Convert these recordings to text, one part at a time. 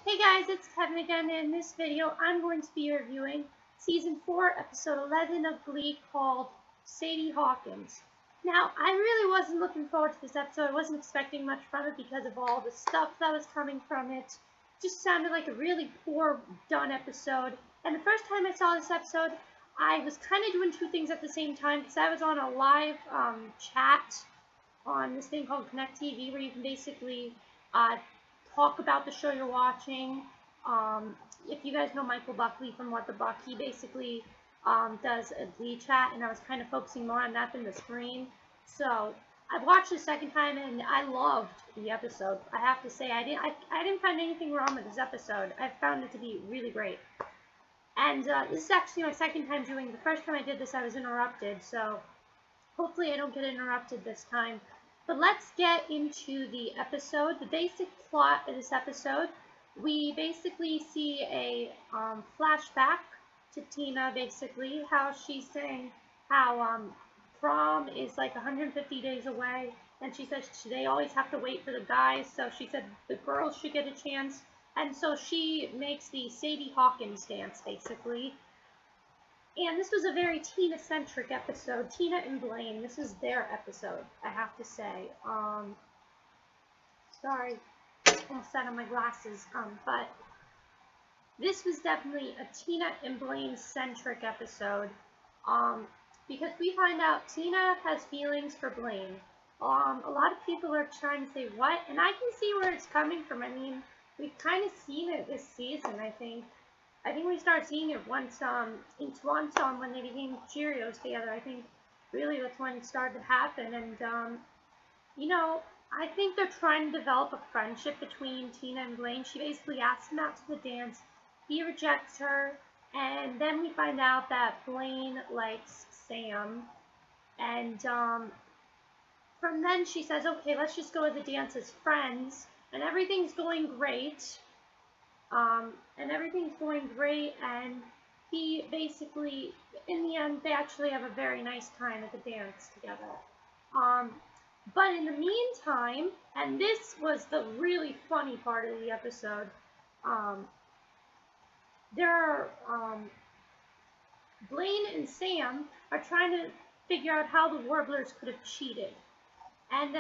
Hey guys, it's Kevin again, and in this video I'm going to be reviewing Season 4, Episode 11 of Glee called Sadie Hawkins. Now, I really wasn't looking forward to this episode. I wasn't expecting much from it because of all the stuff that was coming from it. It just sounded like a really poor, done episode. And the first time I saw this episode, I was kind of doing two things at the same time because I was on a live chat on this thing called Connect TV where you can basically talk about the show you're watching. If you guys know Michael Buckley from What the Buck, he basically does a Glee chat, and I was kind of focusing more on that than the screen. So I watched the second time, and I loved the episode. I have to say, I didn't find anything wrong with this episode. I found it to be really great. And this is actually my second time doing. The first time I did this, I was interrupted, so hopefully I don't get interrupted this time. But let's get into the episode. The basic plot of this episode, we basically see a flashback to Tina, basically, how she's saying how prom is like 150 days away, and she says they always have to wait for the guys, so she said the girls should get a chance, and so she makes the Sadie Hawkins dance, basically. And this was a very Tina-centric episode. Tina and Blaine, this is their episode, I have to say. Sorry, almost set on my glasses, but this was definitely a Tina and Blaine-centric episode, because we find out Tina has feelings for Blaine. A lot of people are trying to say, what? And I can see where it's coming from. I mean, we've kind of seen it this season, I think. I think we started seeing it once in Swan Song when they became Cheerios together. I think really that's when it started to happen. And, you know, I think they're trying to develop a friendship between Tina and Blaine. She basically asks him out to the dance. He rejects her. And then we find out that Blaine likes Sam. And from then she says, okay, let's just go to the dance as friends. And everything's going great. And he basically, in the end, they actually have a very nice time at the dance together. But in the meantime, and this was the really funny part of the episode, Blaine and Sam are trying to figure out how the Warblers could have cheated. And,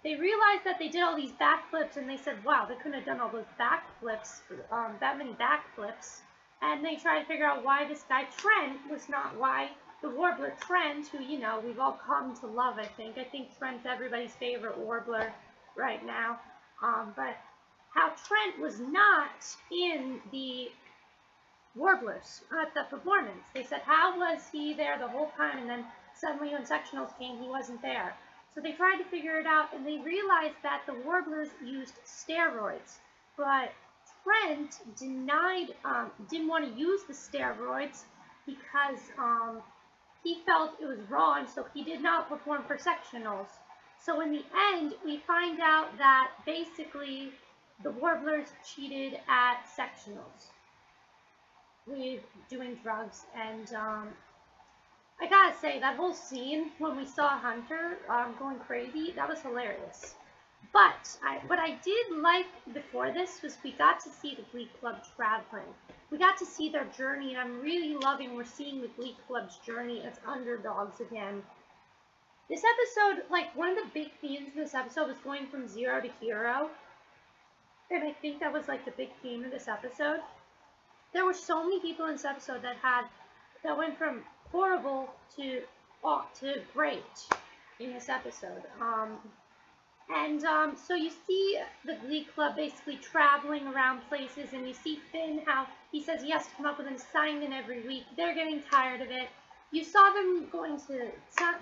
they realized that they did all these backflips, and they said, wow, they couldn't have done all those backflips, that many backflips. And they tried to figure out why this guy Trent was not, why the Warbler Trent, who, you know, we've all come to love, I think. I think Trent's everybody's favorite Warbler right now. But how Trent was not in the Warblers at the performance. They said, how was he there the whole time, and then suddenly when sectionals came, he wasn't there. So they tried to figure it out, and they realized that the Warblers used steroids. But Trent denied, didn't want to use the steroids because he felt it was wrong, so he did not perform for sectionals. So in the end, we find out that basically the Warblers cheated at sectionals with doing drugs, and I gotta say, that whole scene when we saw Hunter going crazy, that was hilarious. But what I did like before this was we got to see the Glee Club traveling. We got to see their journey, and I'm really loving we're seeing the Glee Club's journey as underdogs again. This episode, like, one of the big themes of this episode was going from zero to hero. And I think that was, like, the big theme of this episode. There were so many people in this episode that went from horrible to great in this episode. So you see the Glee Club basically traveling around places, and you see Finn, how he says he has to come up with an assignment every week. They're getting tired of it. You saw them going to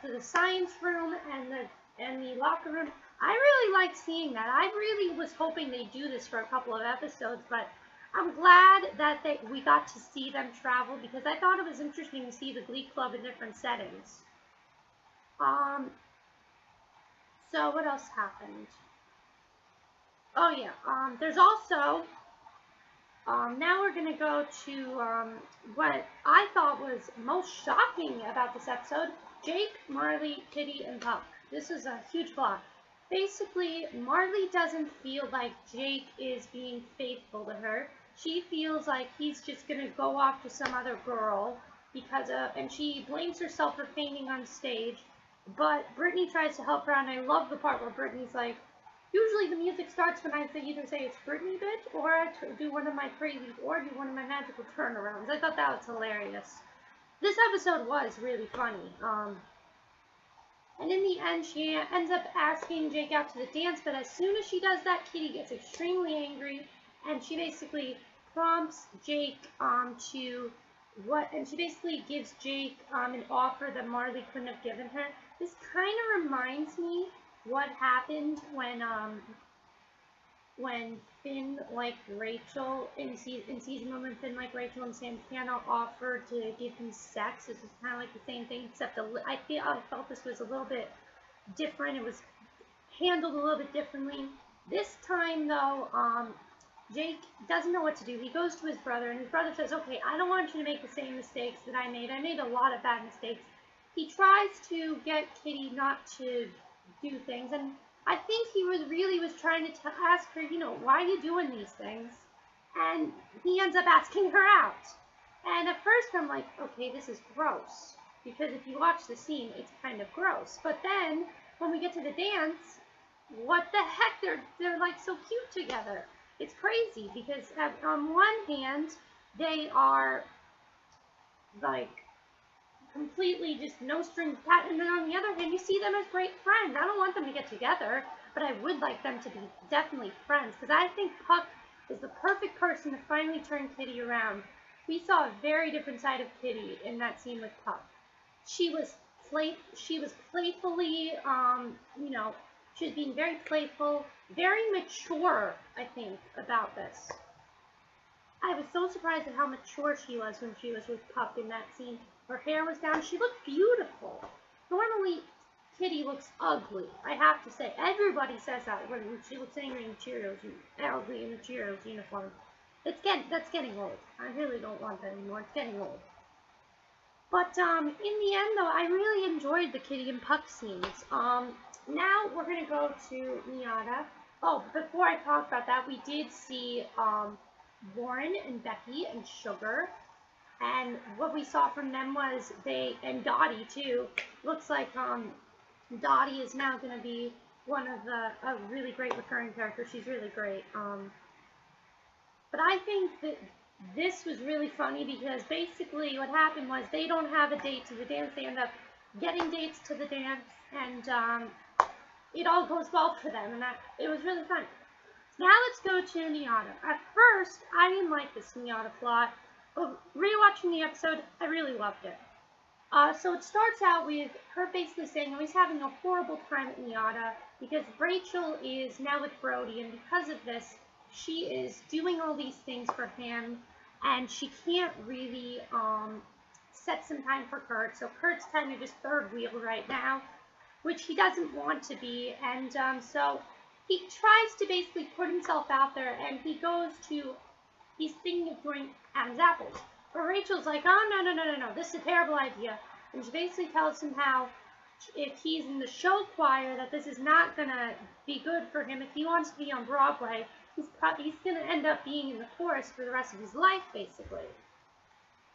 the science room and the locker room. I really liked seeing that. I really was hoping they'd do this for a couple of episodes, but I'm glad that we got to see them travel, because I thought it was interesting to see the Glee Club in different settings. So what else happened? Oh yeah, there's also, now we're going to go to what I thought was most shocking about this episode, Jake, Marley, Kitty, and Puck. This is a huge block. basically, Marley doesn't feel like Jake is being faithful to her. She feels like he's just going to go off to some other girl and she blames herself for fainting on stage. But Brittany tries to help her, and I love the part where Brittany's like, usually the music starts when I either say it's Brittany bitch, or I do one of my magical turnarounds. I thought that was hilarious. This episode was really funny. And in the end, she ends up asking Jake out to the dance, but as soon as she does that, Kitty gets extremely angry, and she basically prompts Jake and she basically gives Jake an offer that Marley couldn't have given her. This kind of reminds me what happened when Finn liked Rachel in season 1, when Finn liked Rachel and Santana offered to give him sex. This was kind of like the same thing, except I felt this was a little bit different. It was handled a little bit differently. This time, though, Jake doesn't know what to do. He goes to his brother, and his brother says, okay, I don't want you to make the same mistakes that I made. I made a lot of bad mistakes. He tries to get Kitty not to do things, and I think he was trying to ask her, why are you doing these things? And he ends up asking her out. And at first I'm like, okay, this is gross. Because if you watch the scene, it's kind of gross. But then, when we get to the dance, what the heck? They're like so cute together. It's crazy, because on one hand, they are like completely just no strings attached, and then on the other hand, you see them as great friends. I don't want them to get together, but I would like them to be definitely friends, because I think Puck is the perfect person to finally turn Kitty around. We saw a very different side of Kitty in that scene with Puck. She was playfully, she was being very playful, very mature, I think, about this. I was so surprised at how mature she was when she was with Puck in that scene. Her hair was down. She looked beautiful. Normally, Kitty looks ugly. I have to say. Everybody says that when she looks angry in ugly in the Cheerios uniform. That's getting old. I really don't want that anymore. It's getting old. But in the end, though, I really enjoyed the Kitty and Puck scenes. Now we're gonna go to NYADA. Oh, before I talk about that, we did see Warren and Becky and Sugar. And what we saw from them was and Dottie too. Looks like Dottie is now going to be a really great recurring character. She's really great. But I think that this was really funny, because basically what happened was they don't have a date to the dance. They end up getting dates to the dance, and it all goes well for them, and it was really fun. Now let's go to NYADA. At first, I didn't like this NYADA plot. But rewatching the episode, I really loved it. So it starts out with her basically saying, he's having a horrible time at NYADA because Rachel is now with Brody, and because of this, she is doing all these things for him, and she can't really set some time for Kurt. So Kurt's kind of just third wheel right now, which he doesn't want to be, and so he tries to basically put himself out there, and he's thinking of joining Adam's Apples. But Rachel's like, oh, no, this is a terrible idea. And she basically tells him how if he's in the show choir, that this is not going to be good for him. If he wants to be on Broadway, he's going to end up being in the chorus for the rest of his life, basically.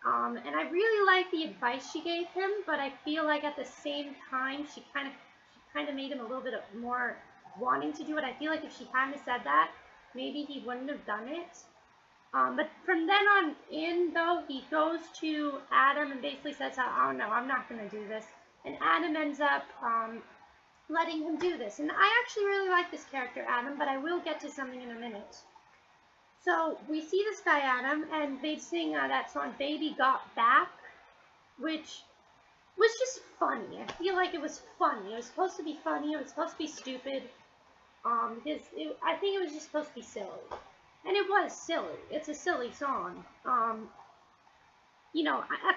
And I really like the advice she gave him, but I feel like at the same time, she kind of made him a little bit more wanting to do it. I feel like if she hadn't said that, maybe he wouldn't have done it. But from then on in, though, he goes to Adam and basically says, oh no, I'm not going to do this. And Adam ends up letting him do this. And I actually really like this character, Adam, but I will get to something in a minute. So we see this guy, Adam, and they sing that song, Baby Got Back, which was just funny. I feel like it was funny. It was supposed to be funny. It was supposed to be stupid. Because I think it was just supposed to be silly. And it was silly. It's a silly song. At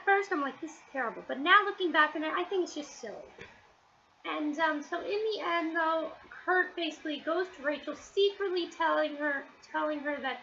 first I'm like, this is terrible. But now looking back on it, I think it's just silly. And so in the end, though, Kurt basically goes to Rachel, secretly telling her that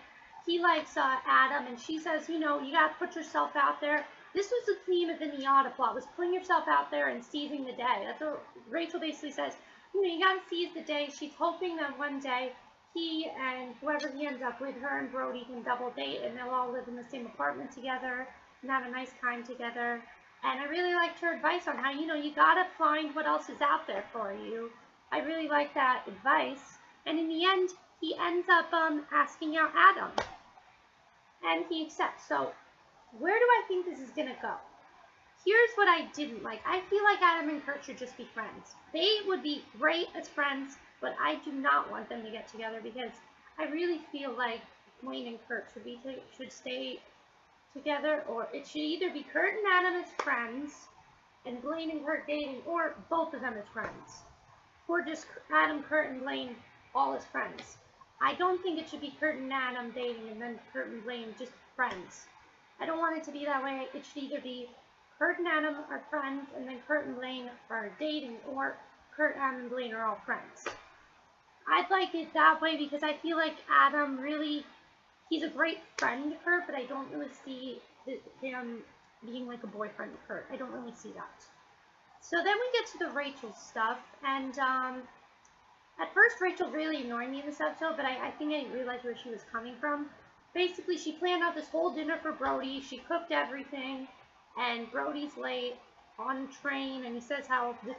he likes Adam. And she says, you got to put yourself out there. This was the theme of the NYADA plot, was putting yourself out there and seizing the day. That's what Rachel basically says. you gotta seize the day. She's hoping that one day he and whoever he ends up with, her and Brody, can double date and they'll all live in the same apartment together and have a nice time together. And I really liked her advice on how, you gotta find what else is out there for you. I really like that advice. And in the end, he ends up asking out Adam. And he accepts. So where do I think this is gonna go? Here's what I didn't like. I feel like Adam and Kurt should just be friends. They would be great as friends, but I do not want them to get together because I really feel like Blaine and Kurt should stay together, or it should either be Kurt and Adam as friends and Blaine and Kurt dating, or both of them as friends, or just Adam, Kurt, and Blaine all as friends. I don't think it should be Kurt and Adam dating and then Kurt and Blaine just friends. I don't want it to be that way. It should either be Kurt and Adam are friends, and then Kurt and Blaine are dating, or Kurt, Adam, and Blaine are all friends. I'd like it that way because I feel like Adam really, he's a great friend to Kurt, but I don't really see him being like a boyfriend to Kurt. I don't really see that. So then we get to the Rachel stuff, and at first Rachel really annoyed me in this episode, but I think I realized where she was coming from. Basically, she planned out this whole dinner for Brody. She cooked everything, and Brody's late on the train, and he says how, the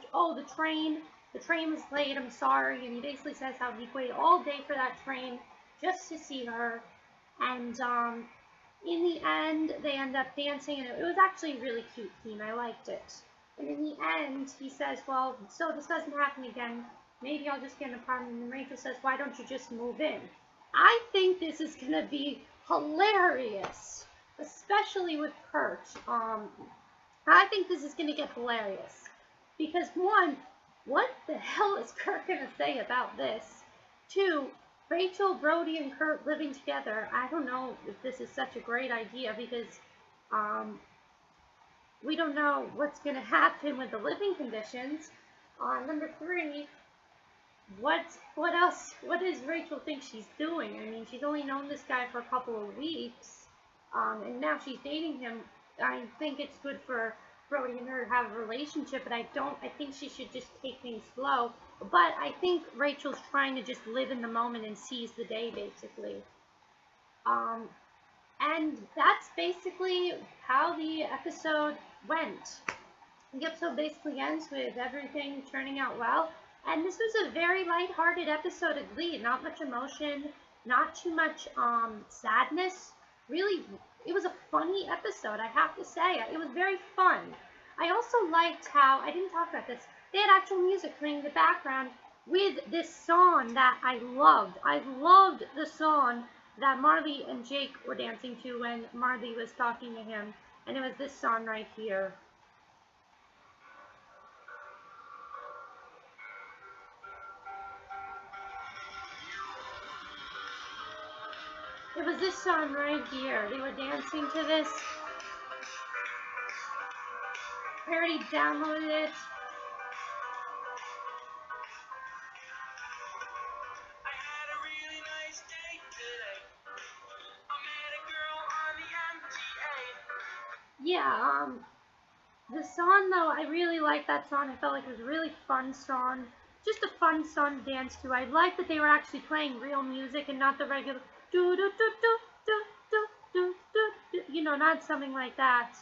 train was late, I'm sorry, and he basically says how he waited all day for that train just to see her, and in the end, they end up dancing, and it was actually a really cute theme. I liked it. And in the end, he says, well, so this doesn't happen again. Maybe I'll just get an apartment. And Rachel says, why don't you just move in? I think this is going to be hilarious, especially with Kurt. I think this is going to get hilarious. Because one, what the hell is Kurt going to say about this? Two, Rachel, Brody, and Kurt living together. I don't know if this is such a great idea because we don't know what's going to happen with the living conditions. Number three, what does Rachel think she's doing? I mean, she's only known this guy for a couple of weeks, and now she's dating him. I think it's good for Brody and her to have a relationship, but I think she should just take things slow. But I think Rachel's trying to just live in the moment and seize the day, basically. And that's basically how the episode went. The episode basically ends with everything turning out well. And this was a very lighthearted episode of Glee. Not much emotion, not too much sadness. Really, it was a funny episode, I have to say. It was very fun. I also liked how, I didn't talk about this, they had actual music playing in the background with this song that I loved. I loved the song that Marley and Jake were dancing to when Marley was talking to him. And it was this song right here. It was this song right here. They were dancing to this. I already downloaded it. I had a really nice day today. I met a girl on the MTA. Yeah, the song though, I really liked that song. I felt like it was a really fun song. Just a fun song to dance to. I liked that they were actually playing real music and not the regular do do do do do do do do, you know, not something like that.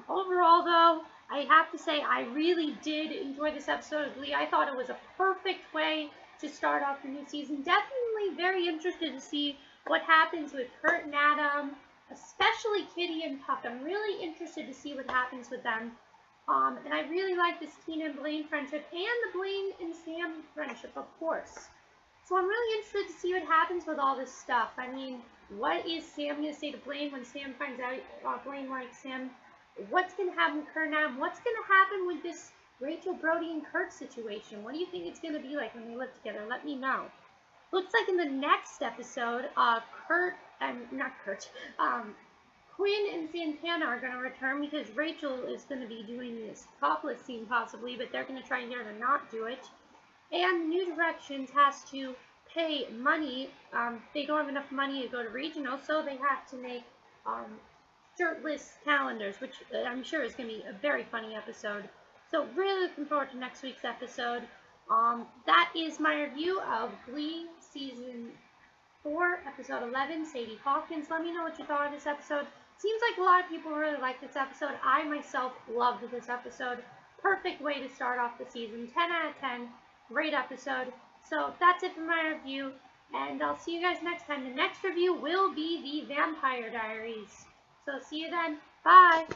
Overall though, I have to say I really did enjoy this episode of Glee. I thought it was a perfect way to start off the new season. Definitely very interested to see what happens with Kurt and Adam, especially Kitty and Puck. I'm really interested to see what happens with them. And I really like this Tina and Blaine friendship and the Blaine and Sam friendship, of course. So I'm really interested to see what happens with all this stuff. I mean, what is Sam going to say to Blaine when Sam finds out Blaine likes him? What's going to happen with Kurt and Adam? What's going to happen with this Rachel, Brody, and Kurt situation? What do you think it's going to be like when they live together? Let me know. Looks like in the next episode, Quinn and Santana are going to return because Rachel is going to be doing this topless scene possibly, but they're going to try and get her to not do it. And New Directions has to pay money. They don't have enough money to go to regional, so they have to make shirtless calendars, which I'm sure is going to be a very funny episode. So really looking forward to next week's episode. That is my review of Glee Season 4, Episode 11, Sadie Hawkins. Let me know what you thought of this episode. Seems like a lot of people really liked this episode. I myself loved this episode. Perfect way to start off the season. 10 out of 10. Great episode. So that's it for my review, and I'll see you guys next time. The next review will be the Vampire Diaries. So see you then. Bye!